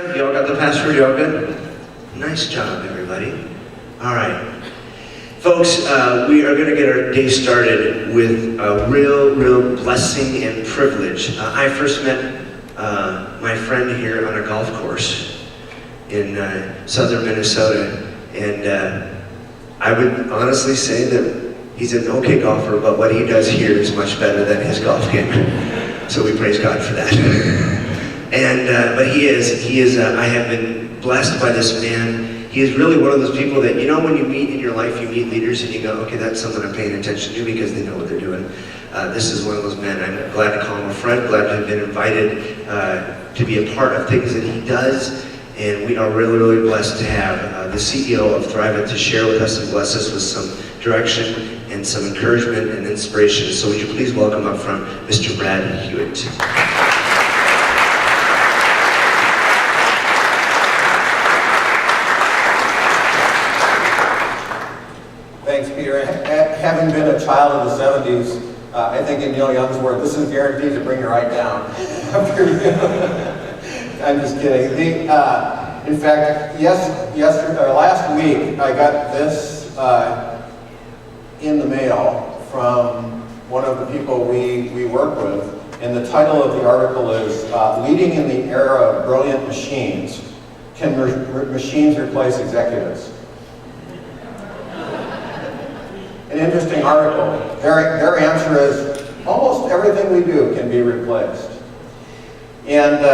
Y'all got the password? Y'all good? Nice job, everybody. All right. Folks, we are going to get our day started with a real blessing and privilege. I first met my friend here on a golf course in southern Minnesota, and I would honestly say that he's an okay golfer, but what he does here is much better than his golf game. So we praise God for that. But he is. I have been blessed by this man. He is really one of those people that, you know, when you meet in your life, you meet leaders and you go, okay, that's someone I'm paying attention to because they know what they're doing. This is one of those men. I'm glad to call him a friend, glad to have been invited to be a part of things that he does. And we are really blessed to have the CEO of Thrive to share with us and bless us with some direction and some encouragement and inspiration. So would you please welcome up front Mr. Brad Hewitt. Thanks, Peter. Having been a child of the 70s, I think in Neil Young's word, this is guaranteed to bring you right down. I'm just kidding. In fact, last week, I got this in the mail from one of the people we work with, and the title of the article is Leading in the Era of Brilliant Machines. Can Machines Replace Executives? An interesting article. Their answer is almost everything we do can be replaced. And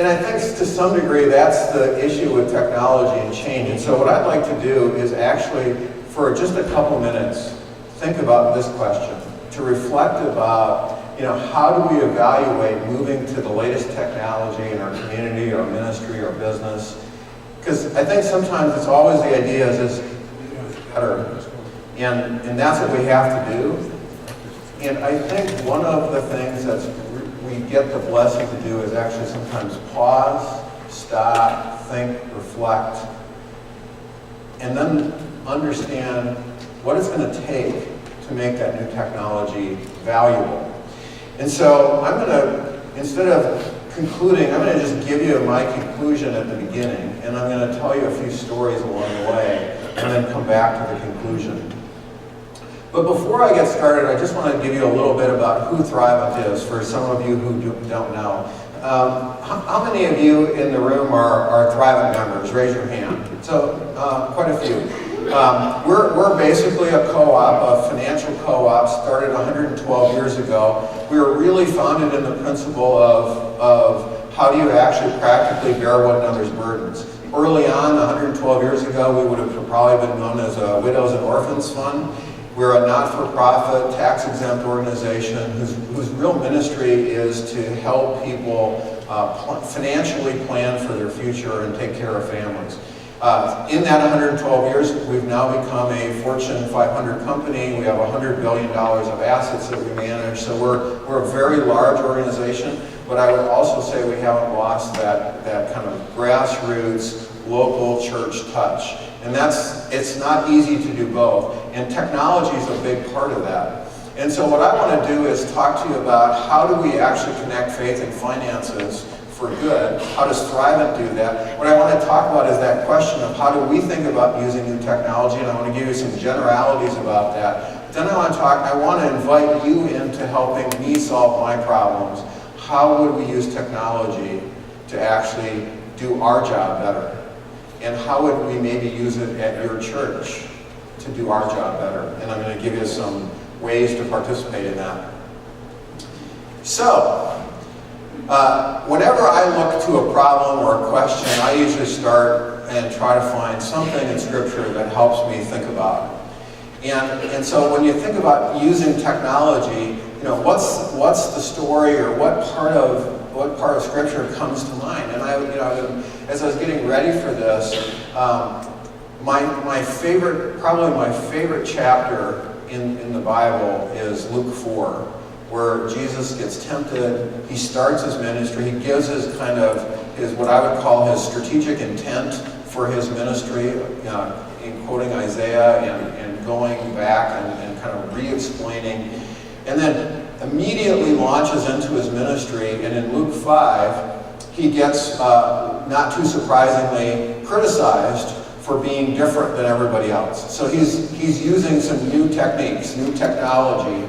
I think to some degree that's the issue with technology and change. And so what I'd like to do is actually, for just a couple minutes, think about this question, to reflect about, you know, how do we evaluate moving to the latest technology in our community, our ministry, our business? Because I think sometimes it's always the idea is better, and that's what we have to do. And I think one of the things that we get the blessing to do is actually sometimes pause, stop, think, reflect, and then understand what it's going to take to make that new technology valuable. And so I'm going to, instead of concluding, I'm going to just give you my conclusion at the beginning, and I'm going to tell you a few stories along the way, and then come back to the conclusion. But before I get started, I just want to give you a little bit about who Thrivent is for some of you who don't know. How many of you in the room are Thrivent members? Raise your hand. So, quite a few. We're basically a co-op, a financial co-op, started 112 years ago. We were really founded in the principle of how do you actually practically bear one another's burdens. Early on, 112 years ago, we would have probably been known as a Widows and Orphans Fund. We're a not-for-profit, tax-exempt organization whose real ministry is to help people financially plan for their future and take care of families. In that 112 years, we've now become a Fortune 500 company. We have $100 billion of assets that we manage, so we're a very large organization. But I would also say we haven't lost that kind of grassroots, local church touch. And it's not easy to do both. And technology is a big part of that. And so what I want to do is talk to you about how do we actually connect faith and finances for good? How does Thrivent do that? What I want to talk about is that question of how do we think about using new technology, and I want to give you some generalities about that. Then I want to invite you into helping me solve my problems. How would we use technology to actually do our job better? And how would we maybe use it at your church to do our job better? And I'm going to give you some ways to participate in that. So, whenever I look to a problem or a question, I usually start and try to find something in Scripture that helps me think about it. And so when you think about using technology, you know, what's the story or what part of Scripture comes to mind? And as I was getting ready for this, my favorite chapter in the Bible is Luke 4, where Jesus gets tempted. He starts his ministry. He gives his what I would call his strategic intent for his ministry, in quoting Isaiah and going back and kind of re-explaining. And then immediately launches into his ministry, and in Luke 5, he gets, not too surprisingly, criticized for being different than everybody else. So he's using some new techniques, new technology,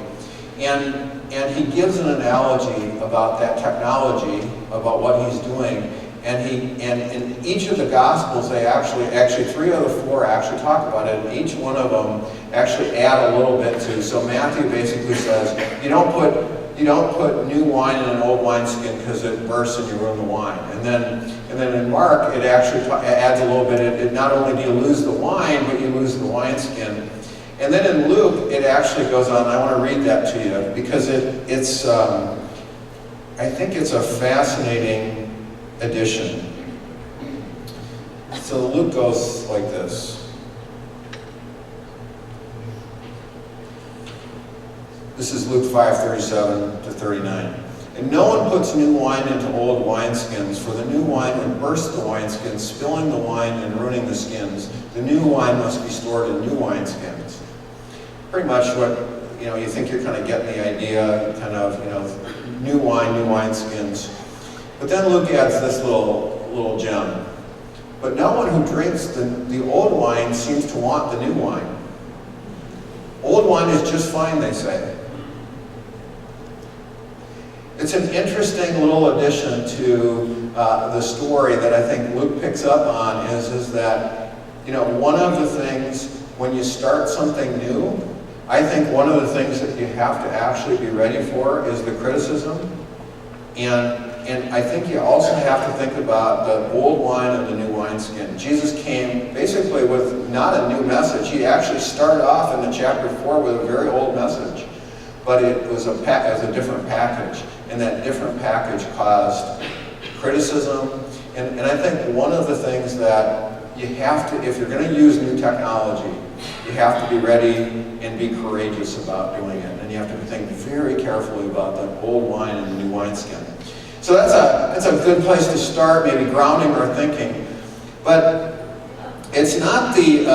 and he gives an analogy about that technology, about what he's doing. And in each of the Gospels, they actually 3 of the 4 actually talk about it, and each one of them actually add a little bit to. So Matthew basically says, you don't put new wine in an old wineskin because it bursts and you ruin the wine. And then in Mark, it actually adds a little bit. It not only do you lose the wine, but you lose the wineskin. And then in Luke, it actually goes on. I want to read that to you because it's I think it's a fascinating addition. So Luke goes like this. This is Luke 5:37 to 39. And no one puts new wine into old wineskins, for the new wine would burst the wineskins, spilling the wine and ruining the skins. The new wine must be stored in new wineskins. Pretty much what, you think you're kind of getting the idea, kind of, new wine, new wineskins. But then Luke adds this little gem. But no one who drinks the old wine seems to want the new wine. Old wine is just fine, they say. It's an interesting little addition to the story that I think Luke picks up on is that, one of the things when you start something new, I think one of the things that you have to actually be ready for is the criticism. And I think you also have to think about the old wine and the new wineskin. Jesus came basically with not a new message. He actually started off in chapter 4 with a very old message, but it was a different package. And that different package caused criticism. And I think one of the things that you have to, if you're going to use new technology, you have to be ready and be courageous about doing it. And you have to think very carefully about the old wine and the new wineskin. So that's a good place to start, maybe grounding our thinking. But it's not the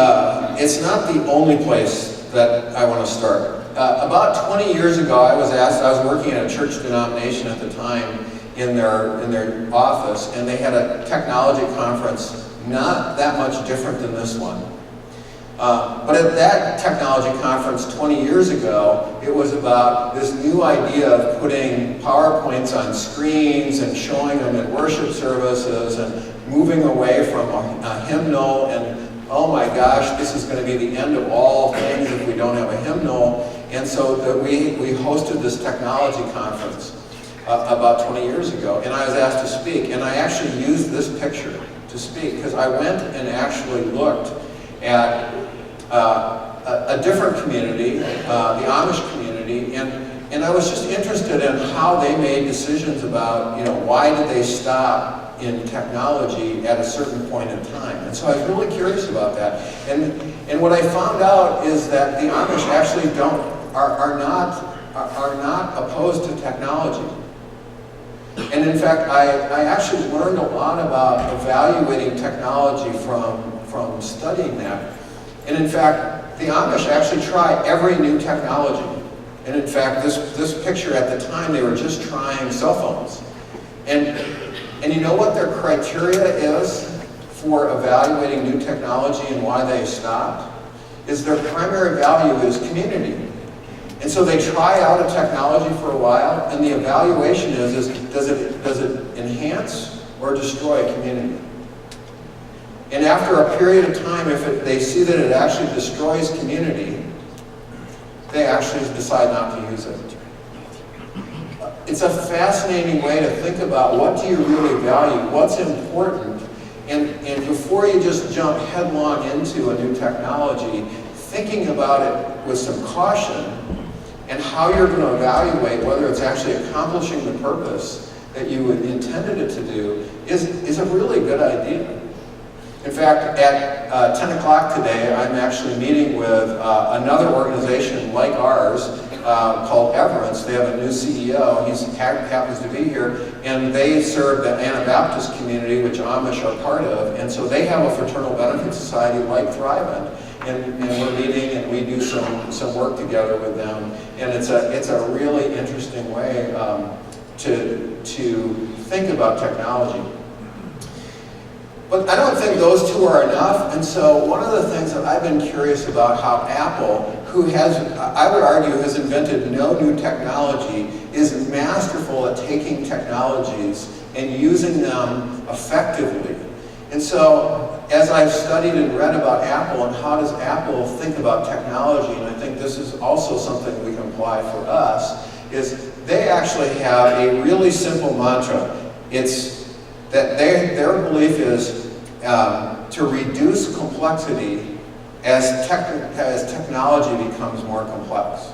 only place that I want to start. About 20 years ago, I was working at a church denomination at the time in their office, and they had a technology conference not that much different than this one. But at that technology conference 20 years ago, it was about this new idea of putting PowerPoints on screens and showing them in worship services and moving away from a hymnal. And oh my gosh, this is going to be the end of all things if we don't have a hymnal. And so we hosted this technology conference about 20 years ago, and I was asked to speak. And I actually used this picture to speak because I went and actually looked at a different community, the Amish community, and I was just interested in how they made decisions about, why did they stop in technology at a certain point in time. And so I was really curious about that. And what I found out is that the Amish actually are not opposed to technology. And in fact, I actually learned a lot about evaluating technology from studying that. And in fact, the Amish actually try every new technology. And in fact, this picture at the time, they were just trying cell phones. And you know what their criteria is for evaluating new technology and why they stopped? Is their primary value is community. And so they try out a technology for a while, and the evaluation is does it enhance or destroy a community? And after a period of time, if they see that it actually destroys community, they actually decide not to use it. It's a fascinating way to think about what do you really value, what's important, and before you just jump headlong into a new technology, thinking about it with some caution and how you're going to evaluate whether it's actually accomplishing the purpose that you intended it to do is a really good idea. In fact, at 10 o'clock today, I'm actually meeting with another organization like ours called Everence. They have a new CEO. He happens to be here, and they serve the Anabaptist community, which Amish are part of, and so they have a fraternal benefit society like Thrivent, and we're meeting and we do some work together with them, and it's a really interesting way to think about technology. But I don't think those two are enough, and so one of the things that I've been curious about how Apple, who has, I would argue, has invented no new technology, is masterful at taking technologies and using them effectively. And so, as I've studied and read about Apple and how does Apple think about technology, and I think this is also something we can apply for us, is they actually have a really simple mantra. It's that their belief is to reduce complexity as technology becomes more complex.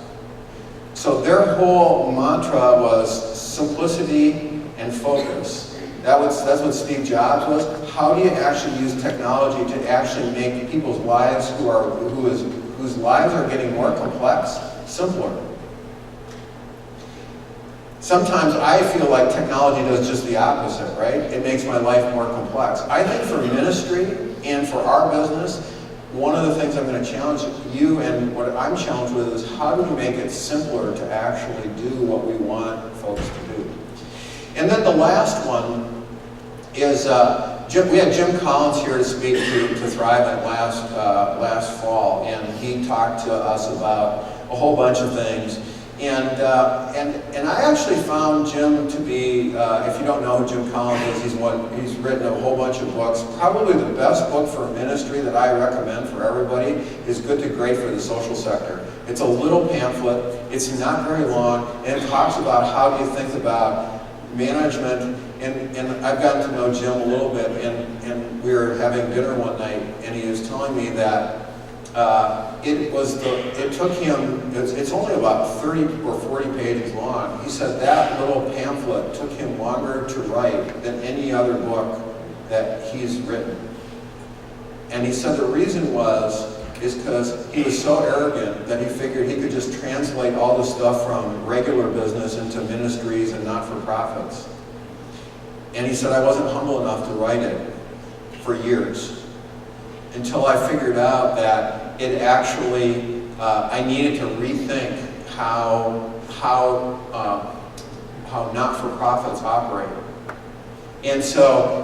So their whole mantra was simplicity and focus. That's what Steve Jobs was. How do you actually use technology to actually make people's lives whose lives are getting more complex, simpler? Sometimes I feel like technology does just the opposite, right? It makes my life more complex. I think for ministry and for our business, one of the things I'm going to challenge you and what I'm challenged with is how do we make it simpler to actually do what we want folks to do? And then the last one is, we had Jim Collins here to speak to Thrive at last fall, and he talked to us about a whole bunch of things. And I actually found Jim to be, if you don't know who Jim Collins is, he's written a whole bunch of books. Probably the best book for ministry that I recommend for everybody is Good to Great for the Social Sector. It's a little pamphlet, it's not very long, and it talks about how do you think about management. And I've gotten to know Jim a little bit, and we were having dinner one night, and he was telling me that it took him, it's only about 30 or 40 pages long. He said that little pamphlet took him longer to write than any other book that he's written. And he said the reason is because he was so arrogant that he figured he could just translate all the stuff from regular business into ministries and not-for-profits. And he said, I wasn't humble enough to write it for years, until I figured out that it actually, I needed to rethink how not-for-profits operate. And so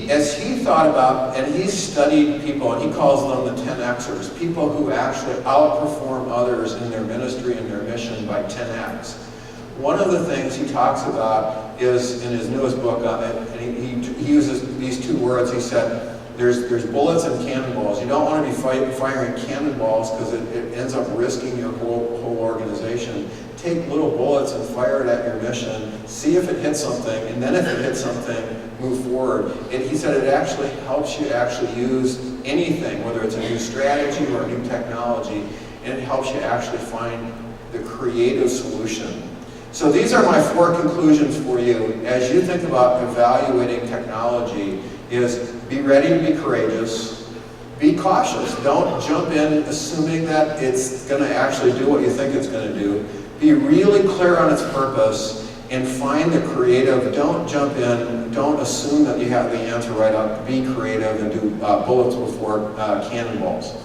as he thought about, and he studied people, and he calls them the 10Xers, people who actually outperform others in their ministry and their mission by 10X. One of the things he talks about is, in his newest book, and he uses these two words. He said, there's bullets and cannonballs. You don't want to be firing cannonballs because it ends up risking your whole organization. Take little bullets and fire it at your mission, see if it hits something, and then if it hits something, move forward. And he said it actually helps you actually use anything, whether it's a new strategy or a new technology, and it helps you actually find the creative solution. So these are my 4 conclusions for you as you think about evaluating technology. Is be ready to be courageous, be cautious. Don't jump in assuming that it's going to actually do what you think it's going to do. Be really clear on its purpose and find the creative. Don't jump in, don't assume that you have the answer right up. Be creative and do bullets before cannonballs.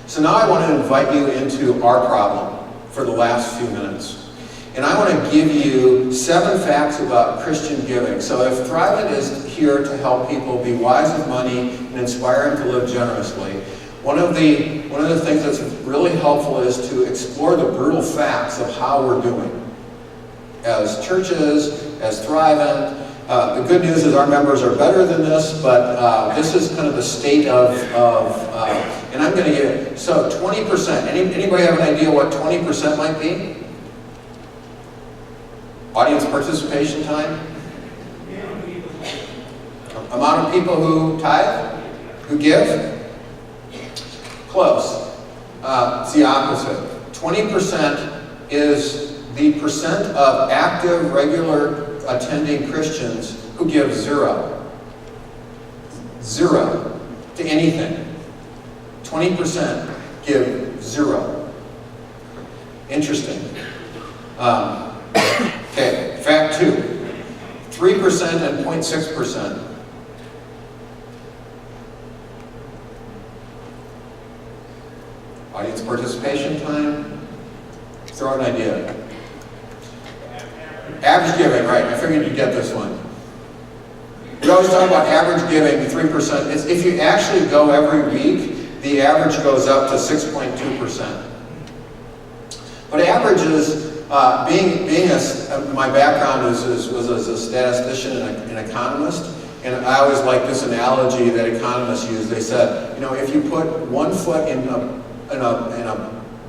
So now I want to invite you into our problem for the last few minutes. And I want to give you 7 facts about Christian giving. So if Thrive is here to help people be wise with money and inspire them to live generously, one of the things that's really helpful is to explore the brutal facts of how we're doing as churches, as Thrive. The good news is our members are better than this, but this is kind of the state of and I'm going to give, so 20%. Anybody have an idea what 20% might be? Audience participation time? Amount of people who tithe? Who give? Close. It's the opposite. 20% is the percent of active, regular, attending Christians who give 0. 0 to anything. 20% give 0. Interesting. Okay, fact 2. 3% and 0.6%. Audience participation time. Throw an idea. Average giving, right, I figured you'd get this one. We always talk about average giving, 3%. If you actually go every week, the average goes up to 6.2%. But averages, my background was as a statistician and an economist, and I always like this analogy that economists use. They said, you know, if you put one foot in a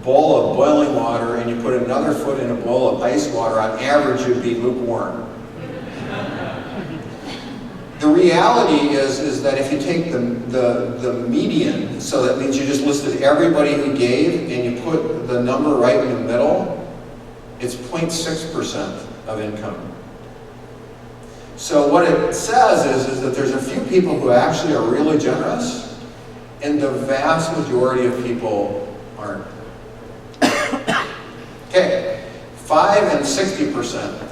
bowl of boiling water and you put another foot in a bowl of ice water, on average you'd be lukewarm. The reality is that if you take the median, so that means you just listed everybody who gave and you put the number right in the middle, it's 0.6% of income. So what it says is that there's a few people who actually are really generous, and the vast majority of people aren't. Okay, 5 and 60%.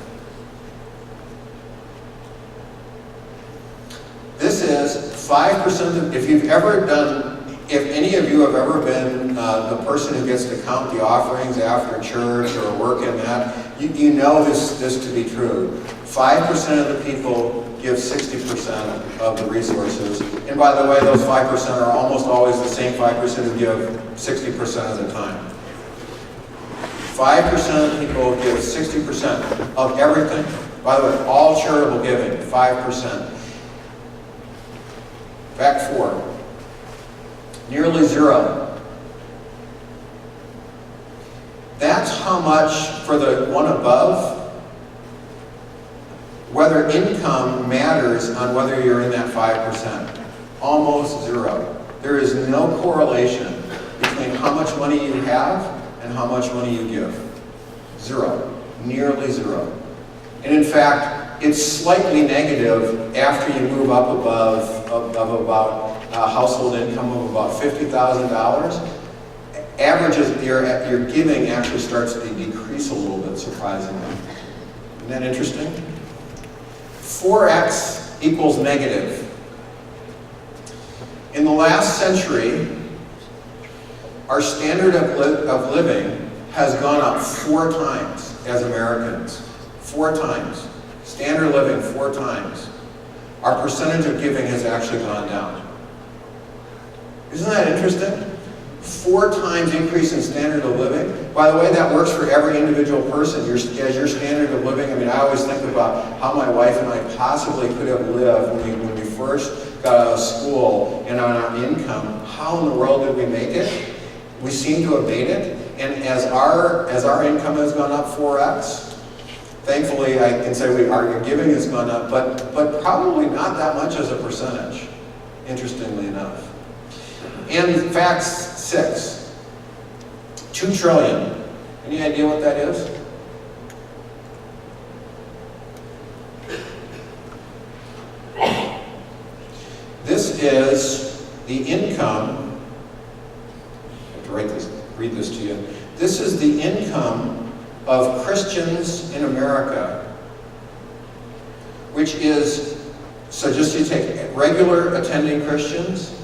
This is 5% of, if any of you have ever been the person who gets to count the offerings after church or work in that, you know this to be true. 5% of the people give 60% of the resources. And by the way, those 5% are almost always the same 5% who give 60% of the time. 5% of people give 60% of everything. By the way, all charitable giving, 5%. Fact 4, nearly 0. That's how much for the one above, whether income matters on whether you're in that 5%. Almost 0. There is no correlation between how much money you have and how much money you give. 0. Nearly 0. And in fact, it's slightly negative after you move up above about a household income of about $50,000. Averages, your giving actually starts to decrease a little bit, surprisingly. Isn't that interesting? 4x equals negative. In the last century, our standard of living has gone up 4 times as Americans. 4 times. Standard living 4 times. Our percentage of giving has actually gone down. Isn't that interesting? 4 times increase in standard of living. By the way, that works for every individual person. As your standard of living, I mean, I always think about how my wife and I possibly could have lived when we first got out of school and on our income. How in the world did we make it? We seem to have made it. And as our income has gone up 4x, thankfully, I can say our giving has gone up, but probably not that much as a percentage, interestingly enough. And fact 6, 2 trillion. Any idea what that is? This is the income, I have to read this to you. This is the income of Christians in America, which is, so just to take regular attending Christians,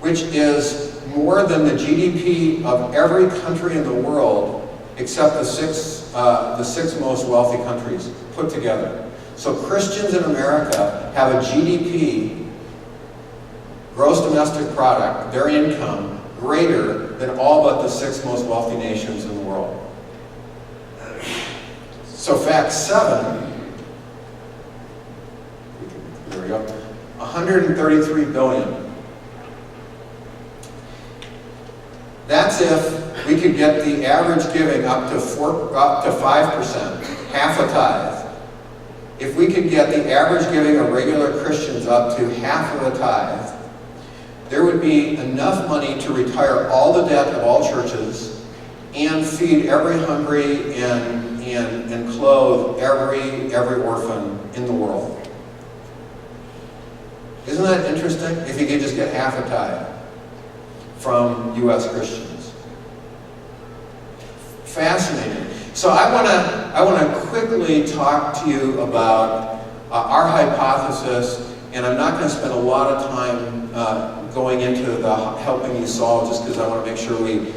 which is more than the GDP of every country in the world except the six most wealthy countries put together. So Christians in America have a GDP, gross domestic product, their income, greater than all but the 6 most wealthy nations in the world. So fact 7, there we go, 133 billion. That's if we could get the average giving up to 5%, half a tithe. If we could get the average giving of regular Christians up to half of a tithe, there would be enough money to retire all the debt of all churches and feed every hungry and clothe every orphan in the world. Isn't that interesting? If you could just get half a tithe from U.S. Christians. Fascinating. So I want to quickly talk to you about our hypothesis, and I'm not going to spend a lot of time going into the helping you solve, just because I want to make sure we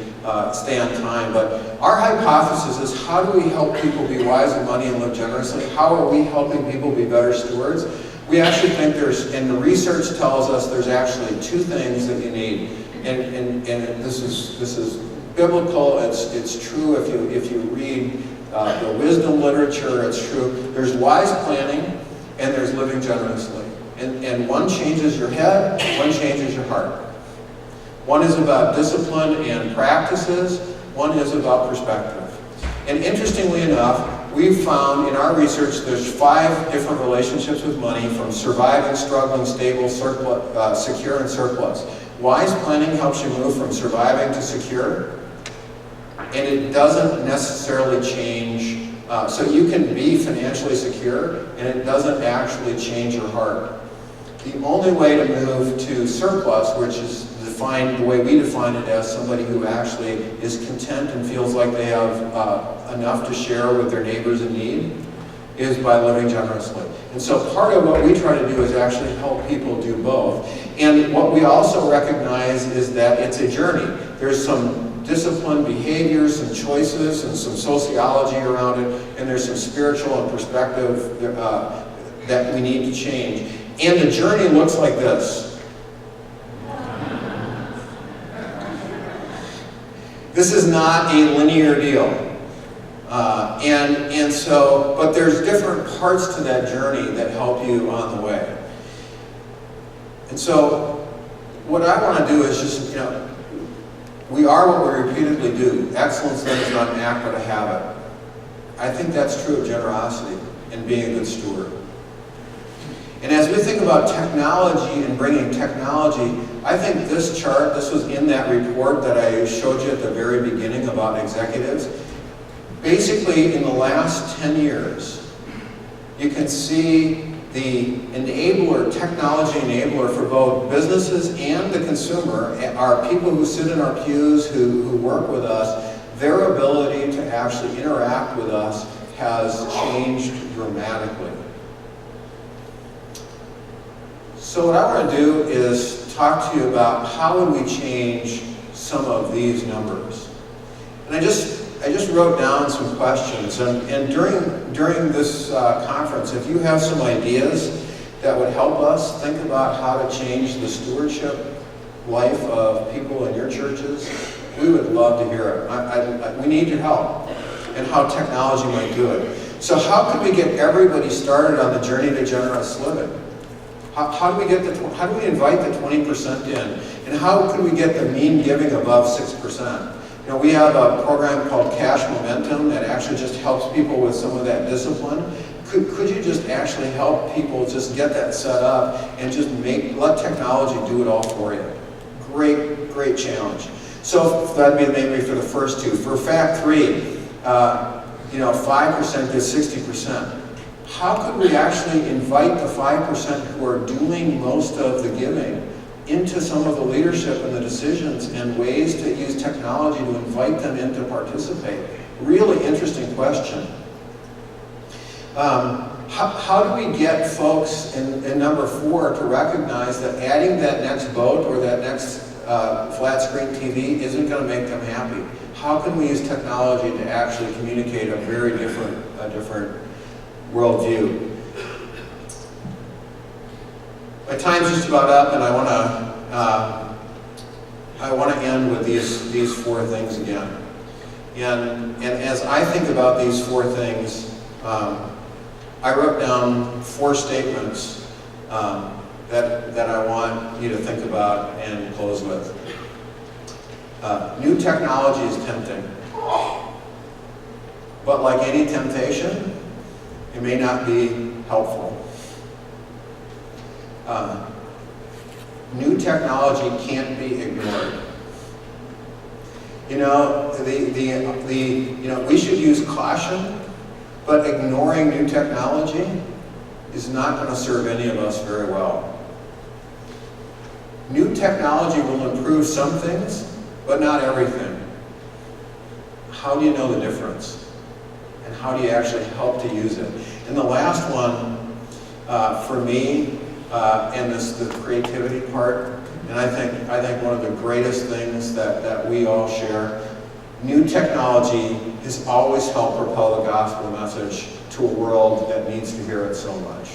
stay on time. But our hypothesis is, how do we help people be wise with money and live generously? How are we helping people be better stewards? We actually think and the research tells us there's actually two things that you need. And this is biblical. It's true if you read the wisdom literature. It's true. There's wise planning and there's living generously. And one changes your head, one changes your heart. One is about discipline and practices. One is about perspective. And interestingly enough, we've found in our research there's 5 different relationships with money, from surviving, struggling, stable, surplus, secure, and surplus. Wise planning helps you move from surviving to secure, and it doesn't necessarily change. So you can be financially secure, and it doesn't actually change your heart. The only way to move to surplus, which is defined the way we define it as somebody who actually is content and feels like they have enough to share with their neighbors in need, is by living generously. And so part of what we try to do is actually help people do both. And what we also recognize is that it's a journey. There's some disciplined behaviors, some choices, and some sociology around it, and there's some spiritual and perspective that we need to change. And the journey looks like this. This is not a linear deal. But there's different parts to that journey that help you on the way. And so what I want to do is just, we are what we repeatedly do. Excellence then is not an act but a habit. I think that's true of generosity and being a good steward. And as we think about technology and bringing technology, I think this chart, this was in that report that I showed you at the very beginning about executives. Basically, in the last 10 years, you can see the technology enabler for both businesses and the consumer, are people who sit in our pews, who work with us. Their ability to actually interact with us has changed dramatically. So what I want to do is talk to you about how would we change some of these numbers. And I just wrote down some questions, and during this conference, if you have some ideas that would help us think about how to change the stewardship life of people in your churches, we would love to hear it. We need your help and how technology might do it. So how can we get everybody started on the journey to generous living? How do we invite the 20% in? And how can we get the mean giving above 6%? We have a program called Cash Momentum that actually just helps people with some of that discipline. Could you just actually help people just get that set up and just let technology do it all for you? Great challenge. So that'd be maybe for the first two. For fact 3, 5% gets 60%. How could we actually invite the 5% who are doing most of the giving into some of the leadership and the decisions, and ways to use technology to invite them in to participate? Really interesting question. How do we get folks in number 4 to recognize that adding that next boat or that next flat screen TV isn't going to make them happy? How can we use technology to actually communicate a very different worldview? My time's just about up, and I want to end with these 4 things again. And as I think about these 4 things, I wrote down 4 statements that I want you to think about and close with. New technology is tempting, but like any temptation, it may not be helpful. New technology can't be ignored. We should use caution, but ignoring new technology is not going to serve any of us very well. New technology will improve some things, but not everything. How do you know the difference? And how do you actually help to use it? And the last one, for me, and the creativity part, and I think one of the greatest things that we all share New technology has always helped propel the gospel message to a world that needs to hear it so much.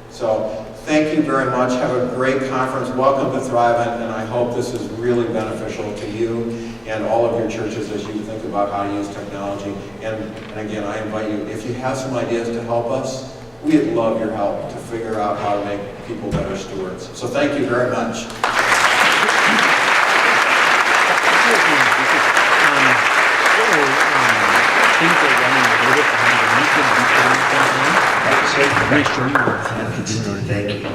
So thank you very much. Have a great conference. Welcome to Thrivent, and I hope this is really beneficial to you and all of your churches as you think about how to use technology. And again, I invite you, if you have some ideas to help us, we'd love your help to figure out how to make people better stewards. So thank you very much. Make sure you thank you.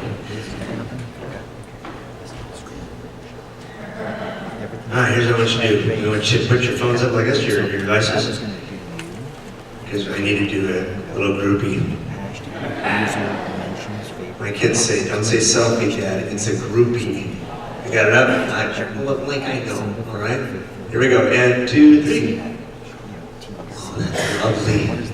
Alright, here's what I want you to do. You want you to put your phones up like this, your devices. Because I need to do a little groupie. My kids say, don't say selfie, Dad, it's a groupie. You got it up? Like I know, alright? Here we go, and 2, 3. Oh, that's lovely.